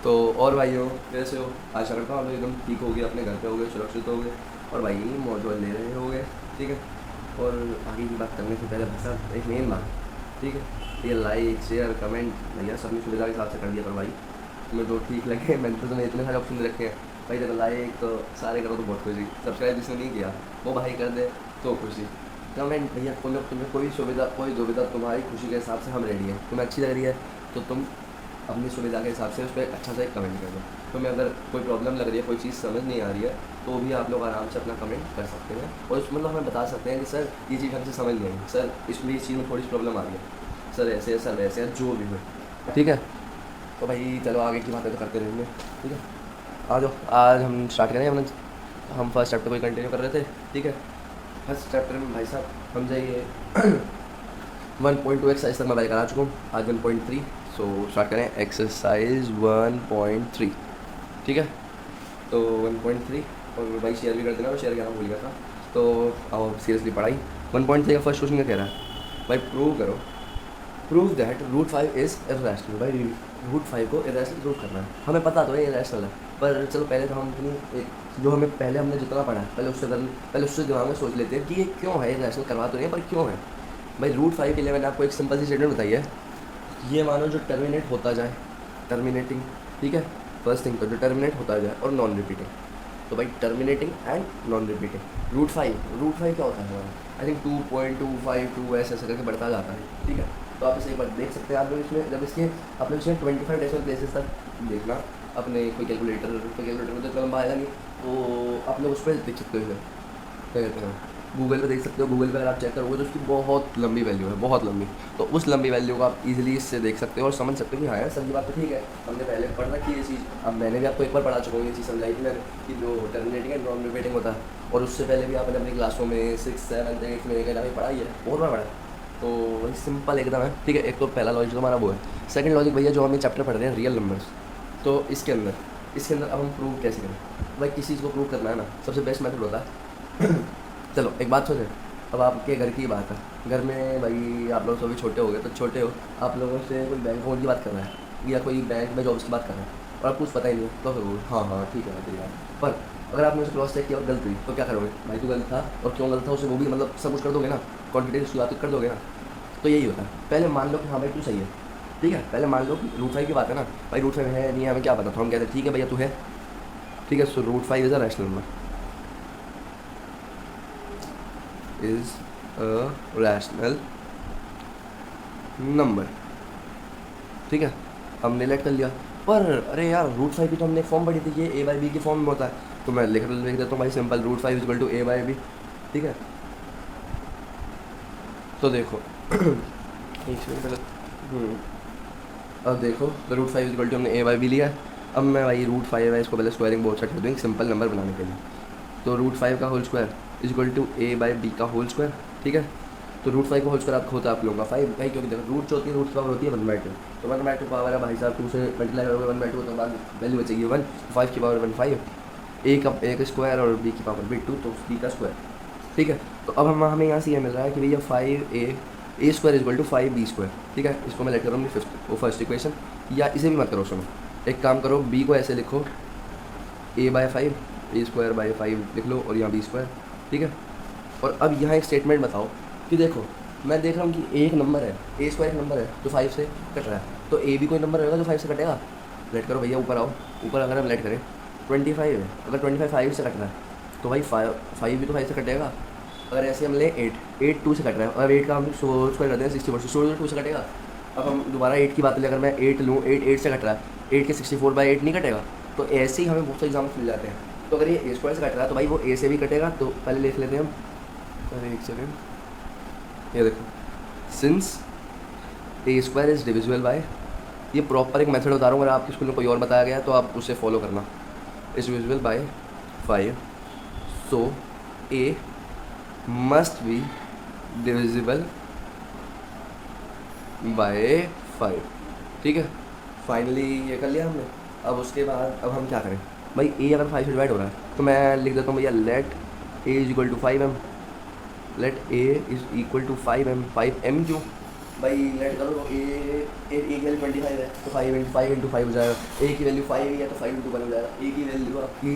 तो और भाइयों कैसे हो? आशा करता हूँ आप लोग एकदम ठीक हो गए, अपने घर पे हो गए, सुरक्षित हो गए और भाई मौज वौज ले रहे हो गए। ठीक है। और आगे की बात करने से पहले भाई साहब एक मेन बात, ठीक है, ये लाइक शेयर कमेंट भैया सबने सुविधा के हिसाब से कर दिया, पर भाई तुम्हें जो ठीक लगे मैंने तो तुम्हें इतने सारे ऑप्शन रखे हैं भाई। देखो लाइक तो सारे करो तो बहुत खुशी, सब्सक्राइब जिसने नहीं किया वो भाई कर दे तो खुशी, कमेंट भैया तुम्हें कोई सुविधा कोई दुविधा तुम्हारी खुशी के हिसाब से हम रेडी हैं। तुम्हें अच्छी लग रही है तो तुम अपनी सुविधा के हिसाब से उस पर अच्छा सा एक कमेंट कर दो। तुम्हें अगर कोई प्रॉब्लम लग रही है, कोई चीज़ समझ नहीं आ रही है, तो भी आप लोग आराम से अपना कमेंट कर सकते हैं और उस मतलब हमें बता सकते हैं कि सर ये चीज़ हमसे समझ नहीं आई, सर इसमें इस चीज़ में थोड़ी सी प्रॉब्लम आ रही है, सर ऐसे है, सर वैसे है, जो भी हो। ठीक है। तो भाई चलो आगे की बातें तो करते रहेंगे। ठीक है। आ जाओ आज हम स्टार्ट करें। हम फर्स्ट चैप्टर को कंटिन्यू कर रहे थे। ठीक है। फर्स्ट चैप्टर में भाई साहब हम जाइए 1.2 एक्सरसाइज तक मैं भाई करा चुका हूँ, आज 1.3। सो स्टार्ट करें एक्सरसाइज 1.3। ठीक है। तो 1.3 और भाई शेयर भी कर देना, मैं शेयर करना भूल गया था। तो आओ सीरियसली पढ़ाई। 1.3 का फर्स्ट क्वेश्चन क्या कह रहा है भाई? प्रूव करो, prove that root 5 is irrational. भाई रूट 5 को इरेशनल प्रूव करना है। हमें पता तो है इरेशनल है, पर चलो पहले तो हम अपनी एक जो हमें पहले हमने जितना पढ़ा है पहले उससे दिमाग में सोच लेते हैं कि ये क्यों है इरेशनल। करवा तो नहीं है पर क्यों है। भाई रूट 5 के लिए मैंने आपको एक सिंपल सी स्टेटमेंट बताई है। ये मानो जो टर्मिनेट होता जाए, टर्मिनेटिंग, ठीक है, फर्स्ट थिंग तो जो टर्मिनेट होता जाए और नॉन रिपीटिंग। तो भाई terminating and non repeating root 5 क्या होता है हमारा? आई थिंक 2.252 ऐसे ऐसे करके बढ़ता जाता है। ठीक है। तो आप इसे एक बार देख सकते हैं आप लोग इसमें, जब इसके आप लोग इसमें 25 डेसिमल प्लेसेस तक देखना अपने कोई कैलकुलेटर में, तो इतना लंबा आएगा नहीं, तो आप लोग उस पर देख सकते हो। इसे क्या कहते हैं, गूगल पे देख सकते हो। गूगल पे अगर आप चेक करोगे तो उसकी बहुत लंबी वैल्यू है, बहुत लंबी। तो उस लंबी वैल्यू को आप इजीली इससे देख सकते हो और समझ सकते हो कि हाँ यार सर ये बात तो ठीक है, हमने पहले पढ़ रखी है ये चीज़। अब मैंने भी आपको एक बार पढ़ा चुका हूँ, ये चीज़ समझाई थी मैंने कि जो टर्मिनेटिंग एंड नॉन रिपीटिंग होता है। और उससे पहले भी आपने अपनी क्लासों में 6, 7, 8 में कहीं भी पढ़ाई है, बहुत बार पढ़ा है। तो वही सिंपल एकदम है। ठीक है। एक तो पहला लॉजिक हमारा वो है। सेकंड लॉजिक भैया जो हम ये चैप्टर पढ़ रहे हैं रियल नंबर्स, तो इसके अंदर अब हम प्रूव कैसे करें? भाई किसी चीज़ को प्रूव करना है ना, सबसे बेस्ट मेथड होता है चलो एक बात सोचें, अब आपके घर की बात है। घर में भाई आप लोग सभी छोटे हो गए, तो छोटे हो आप लोगों से कोई बैंक अकाउंट की बात कर रहा है या कोई बैंक में जॉब्स की बात कर रहा है और आपको कुछ पता ही नहीं, तो फिर वो हाँ हाँ ठीक है तेरी बात। पर अगर आपने उसे क्रॉस चेक किया और गलत हुई तो क्या करोगे? भाई तू गलत था और क्यों गलत था उसे वो भी मतलब सब कुछ कर दोगे ना, कॉन्फिडेंस की बात कर दोगे ना। तो यही होता है, पहले मान लो कि हाँ भाई तू सही है। ठीक है। पहले मान लो कि रूट 5 की बात है ना, भाई रूट 5 है नहीं है हमें क्या पता, तो हम कहते हैं ठीक है भैया तू है। ठीक है। So root 5 is a rational number, is a rational number. ठीक है। हमने लेट कर लिया, पर अरे यार रूट 5 की तो हमने एक फॉर्म पढ़ी थी, ये ए बाई बी की फॉर्म में होता है। तो मैं लिख देता हूँ भाई simple, root 5 equal to a by b. ठीक है। तो देखो एक सेकंड पहले, अब देखो तो रूट 5 इक्वल टू हमने ए बाई बी लिया है। अब मैं भाई रूट 5 है इसको पहले स्क्वायरिंग बोर्ड साइड कर दूँ एक सिंपल नंबर बनाने के लिए। तो रूट 5 का whole square is equal to a by b का होल स्क्वायर। ठीक है। तो रूट 5 का होल स्क्वायर आपको होता है आप लोगों का 5 भाई, क्योंकि देखो रूट जो होती है रूट की पावर होती है 1/2। तो 1/2 पावर है भाई साहब 2 से मल्टीप्लाई करोगे 1/2 तो बाद वैल्यू बचेगी 1। 5 की पावर 1 5, ए का स्क्वायर और बी की पावर बी 2, तो बी का स्क्वायर। ठीक है। तो अब हमें यहाँ से ये मिल रहा है कि भैया 5 A square is equal to 5 B square. ठीक है। इसको मैं लेट करूँ अपनी फर्स्ट इक्वेशन, या इसे भी मत करो सुनो, एक काम करो बी को ऐसे लिखो a/5, ए स्क्वायर बाई 5 लिख लो और यहाँ बी स्क्वायर। ठीक है। और अब यहाँ एक स्टेटमेंट बताओ कि देखो मैं देख रहा हूँ कि एक नंबर है ए स्क्वायर, एक नंबर है जो 5 से कट रहा है, तो ए भी कोई नंबर रहेगा जो 5 से कटेगा। लेट करो भैया, ऊपर आओ। ऊपर अगर हम लेट करें 25 है, अगर 25 5 से कट रहा है तो भाई 5 भी तो 5 से कटेगा। अगर ऐसे हम लें 8 2 से कट रहा है, और 8 का हम सोर्स स्क्वायर करते हैं 60 सोर्स 2 से कटेगा। अब हम दोबारा 8 की बात लें, अगर मैं 8 लूँ, 8 से कट रहा है, 8 के 64/8 नहीं कटेगा। तो ऐसे ही हमें बहुत से एग्जाम्पल मिल जाते हैं। तो अगर ये ए स्क्वायर से कट रहा है तो भाई वो ए से भी कटेगा। तो पहले लिख लेते हैं हम, अरे एक सेकेंड, ये देखो, since A square is divisible bye, ये प्रॉपर एक मेथड बता रहा हूँ, अगर आपके स्कूल में कोई और बताया गया तो आप उसे फॉलो करना। Is divisible by 5, so A must be divisible by 5। ठीक है। फाइनली ये कर लिया हमने। अब उसके बाद अब हम क्या करें भाई, ए अगर 5 से डिवाइड हो रहा है तो मैं लिख देता हूँ भैया let a is equal to 5m, let a is equal to 5m। 5m क्यों? भाई लेट करो, ए की वैल्यू 25 है तो 5 इंटू 5 हो जाएगा, ए की वैल्यू 5 ही है तो 5 इंटू 1 हो जाएगा, ए की वैल्यू आपकी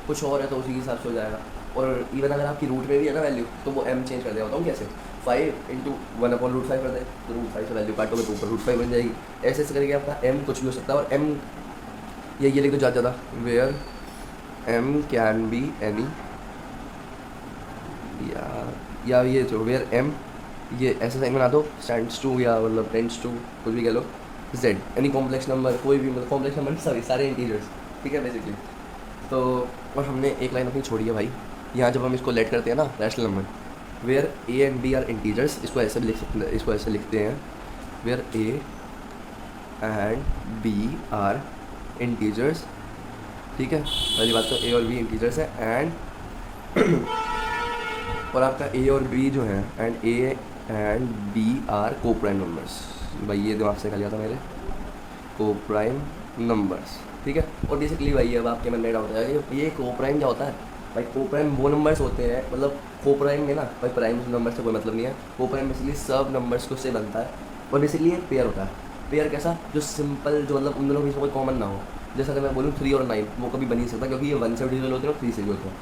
कुछ और है तो उसी के हिसाब से हो जाएगा। और इवन अगर आपकी रूट में भी है ना वैल्यू तो वो एम चेंज कर देगा, बताऊँ कैसे, 5 इंटू 1/√5 कर दे तो √5 से वैल्यू काटोगे तो ऊपर √5 बन जाएगी। ऐसे ऐसे करके आपका एम कुछ भी हो सकता है। और एम ये लिख दो ज़्यादा ज़्यादा, where m can be any, या ये जो वेयर एम, ये ऐसा साइन बना दो, स्टैंड्स टू या मतलब टेंड्स टू, कुछ भी कह लो, जेड एनी कॉम्प्लेक्स नंबर, कोई भी मतलब कॉम्प्लेक्स नंबर सॉरी सारे इंटीजर्स, ठीक है बेसिकली। तो और हमने एक लाइन अपनी छोड़ी है भाई, यहाँ जब हम इसको लेट करते हैं ना rational number, where A and B are integers, इसको ऐसे भी लिख सकते हैं, इसको ऐसे लिखते हैं, where A and B are integers, ठीक है, पहली बात तो ए और बी इंटीजर्स है, एंड और आपका ए और बी जो है and a and B are coprime numbers, भाई ये दिमाग से निकल गया था मेरे, को प्राइम नंबर्स, ठीक है। और बेसिकली भाई अब आपके मन में डाउट है ये को प्राइम क्या होता है, भाई को प्राइम वो नंबर्स होते हैं, मतलब को प्राइम में ना भाई प्राइम नंबर से कोई मतलब नहीं है, को प्राइम बेसिकली सब नंबर्स को से बनता है, और बेसिकली एक पेयर होता है। पेयर कैसा, जो सिंपल, जो मतलब उन दोनों के बीच में कोई कॉमन ना हो, जैसे अगर मैं बोलूँ 3 और 9 वो कभी बन नहीं सकता, क्योंकि ये 1 से डिविजिबल होते हैं और 3 से भी होते हैं,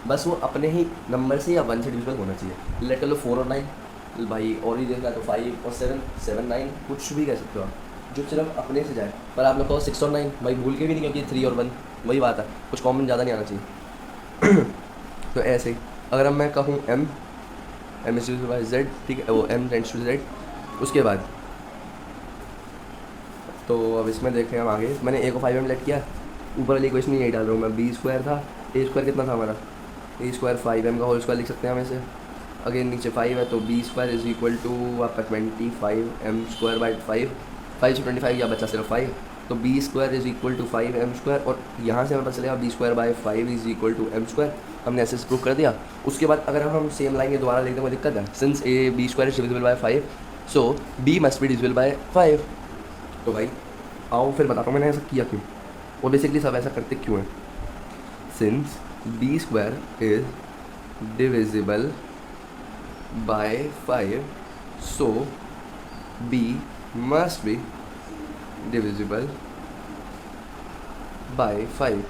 बस वो अपने ही नंबर से या 1 से डिविजिबल होना चाहिए। लेट कर लो 4 और 9 भाई, और ही देखा तो 5 और 7, 7 9 कुछ भी कह सकते हो आप, जो सिर्फ अपने से जाए। पर आप लोग कहो 6 और 9 भाई भूल के भी नहीं, क्योंकि 3 और 1 वही बात है, कुछ कॉमन ज़्यादा नहीं आना चाहिए। तो ऐसे ही अगर अब मैं कहूँ m is divisible by z, ठीक है, वो एम टेंड्स टू जेड, उसके बाद तो अब इसमें देखें हम आगे, मैंने ए को 5 में लेट किया, ऊपर वाली इक्वेशन यही डाल रहा हूँ मैं, बी स्क्वायर था, ए स्क्वायर कितना था हमारा, ए स्क्वायर 5m का होल स्क्वायर लिख सकते हैं हम इसे, अगेन नीचे 5 है तो b square is equal to आपका 25m स्क्वायर बाई 5 से 25 या बचा सिर्फ 5, तो b square is equal to 5m square, और यहाँ से हमें पता चलेगा b square by 5 is equal to m square, हमने ऐसे प्रूव कर दिया। उसके बाद अगर हम सेम लाइन ये दोबारा लिखते हैं कोई दिक्कत है, since a b square is divisible by 5 so b must be divisible by 5। तो भाई आओ फिर बताता हूँ मैंने ऐसा किया क्यों, और बेसिकली सब ऐसा करते क्यों हैं। Since b square is divisible by 5 so b must be divisible by 5,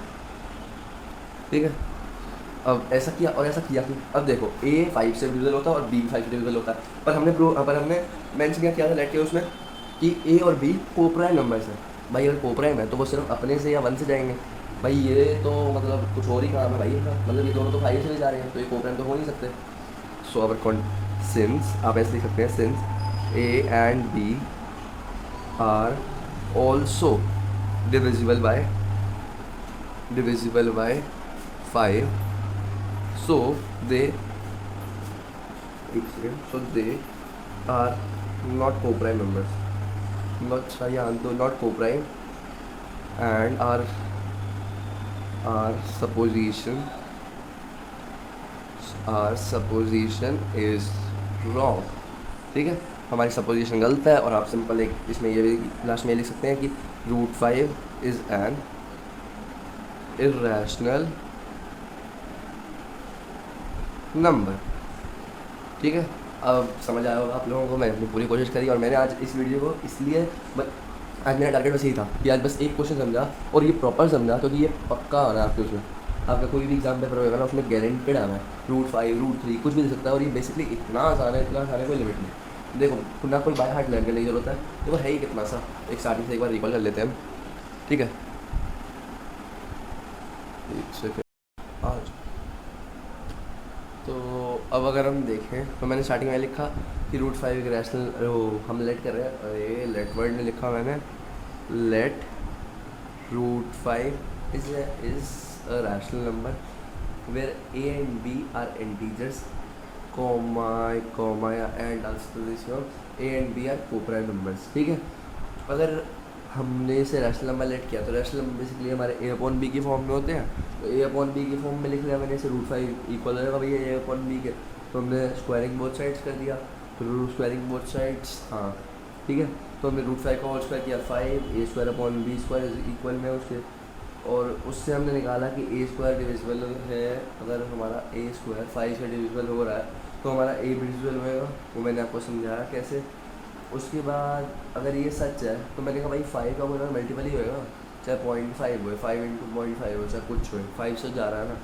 ठीक है। अब ऐसा किया और ऐसा किया क्यों, अब देखो ए 5 से डिविजिबल होता है और बी 5 से डिविजिबल होता है, पर हमने मेंशन क्या किया था लेट के उसमें कि ए और बी कोप्राइम नंबर्स है। भाई अगर कोप्राइम है तो वो सिर्फ अपने से या 1 से जाएंगे, भाई ये तो मतलब कुछ और ही काम है भाई इनका, मतलब ये दोनों तो 5 से भी जा रहे हैं, तो ये कोप्राइम तो हो नहीं सकते। सो अवर सिंस आप ऐसे लिख सकते हैं, since a and B are also divisible by 5 so they are not coprime numbers, not co-prime, and our supposition is wrong, ठीक है, हमारी सपोजिशन गलत है। और आप सिंपल एक इसमें ये भी लास्ट में लिख सकते हैं कि √5 इज़ एन इर्रेशनल नंबर, ठीक है। अब समझ आया होगा आप लोगों को, मैंने अपनी पूरी कोशिश करी, और मैंने आज इस वीडियो को इसलिए आज मेरा टारगेट बस यही था कि आज बस एक क्वेश्चन समझा और ये प्रॉपर समझा, क्योंकि ये पक्का आना है आपके उसमें, आपका कोई भी एग्जाम पेपर होगा ना उसमें गारंटेड आना है, √5 √3 कुछ भी दे सकता है, और ये बेसिकली इतना आसान है कोई लिमिट नहीं। देखो ना कोई बाय हार्ट लर्न करने की जरूरत है, देखो है ही कितना सा, एक स्टार्टिंग से एक बार रिकॉल कर लेते हैं हम, ठीक है। एक सेकेंड आज तो अब अगर हम देखें तो मैंने स्टार्टिंग में लिखा कि √5 एक रैशनल, हम लेट कर रहे हैं, अरे लेट वर्ड में लिखा मैंने, let √5 is a rational number where A and B are integers, comma या and also A and B are coprime numbers, ठीक है। अगर हमने इसे रैशनल नंबर लेट किया तो रैशनल नंबर बेसिकली हमारे ए अपॉन बी की फॉर्म में होते हैं, तो ए अपॉन बी की फॉर्म में लिख लिया मैंने इसे √5 इक्वल होगा भैया ए अपॉन बी के, तो हमने स्क्वायरिंग बोथ साइड्स कर दिया, तो स्क्वायरिंग बोथ साइड्स, हाँ ठीक है। तो हमने √5 का होल स्क्वायर किया 5, A square upon B square equal में उसके, और उससे हमने निकाला कि ए स्क्वायर डिविजिबल है, अगर हमारा ए स्क्वायर 5 से डिविजिबल हो रहा है तो हमारा ए डिविजिबल होएगा, वो मैंने आपको समझाया कैसे, उसके बाद अगर ये सच है तो मैंने कहा भाई 5 का कोई मल्टीपल ही होएगा, चाहे 0.5 हो, 5 × 0.5 हो, चाहे कुछ हो, 5 से जा रहा है ना।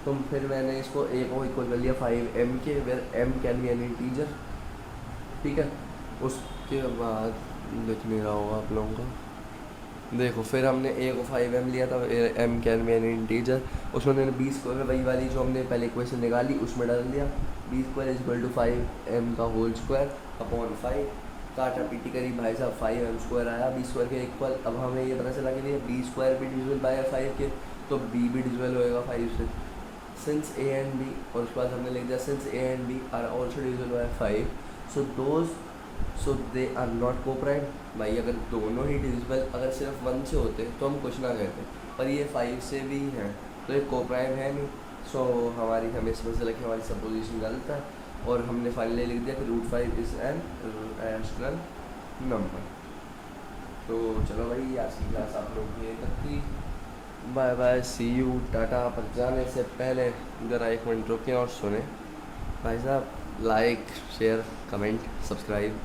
तो फिर मैंने इसको ए को इक्वल कर लिया 5m के, where m can be an integer. ठीक है, उसके बाद दिख नहीं रहा होगा आप लोगों को, देखो फिर हमने ए को 5m लिया था, m can be an integer. उसमें मैंने b स्क्वायर में वही वाली जो हमने पहले इक्वेशन निकाली उसमें डाल दिया, b square is equal to 5m का होल स्क्वायर अपॉन 5, काटा पीटी करी भाई साहब, 5m स्क्वायर आया b स्क्वायर के इक्वल। अब हमें ये पता चला कि नहीं b स्क्वायर भी डिविजिबल बाय 5 के, तो b भी डिविजिबल होएगा 5 से, सिंस a एंड b। और उसके बाद हमने लिख दिया since a and b are also divisible by 5, so they are not coprime. भाई अगर दोनों ही डिविजिबल अगर सिर्फ 1 से होते तो हम कुछ ना कहते, पर ये 5 से भी हैं तो ये को प्राइम है नहीं। सो हमें समझ से लगे हमारी सपोजिशन गलत है, और हमने फाइनली लिख दिया कि √5 इज़ एन रैशनल नंबर। तो चलो भाई आज की क्लास आप लोग ये तक थी, bye bye, see you, tata. पर जाने से पहले ज़रा 1 मिनट रुकें और सुने भाई साहब, लाइक शेयर कमेंट सब्सक्राइब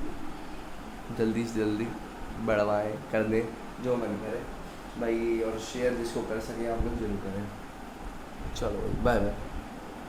जल्दी से जल्दी बढ़वाएँ कर दें, जो मन करे भाई, और शेयर जिसको कर सके आप लोग जरूर करें। चलो बाय बाय।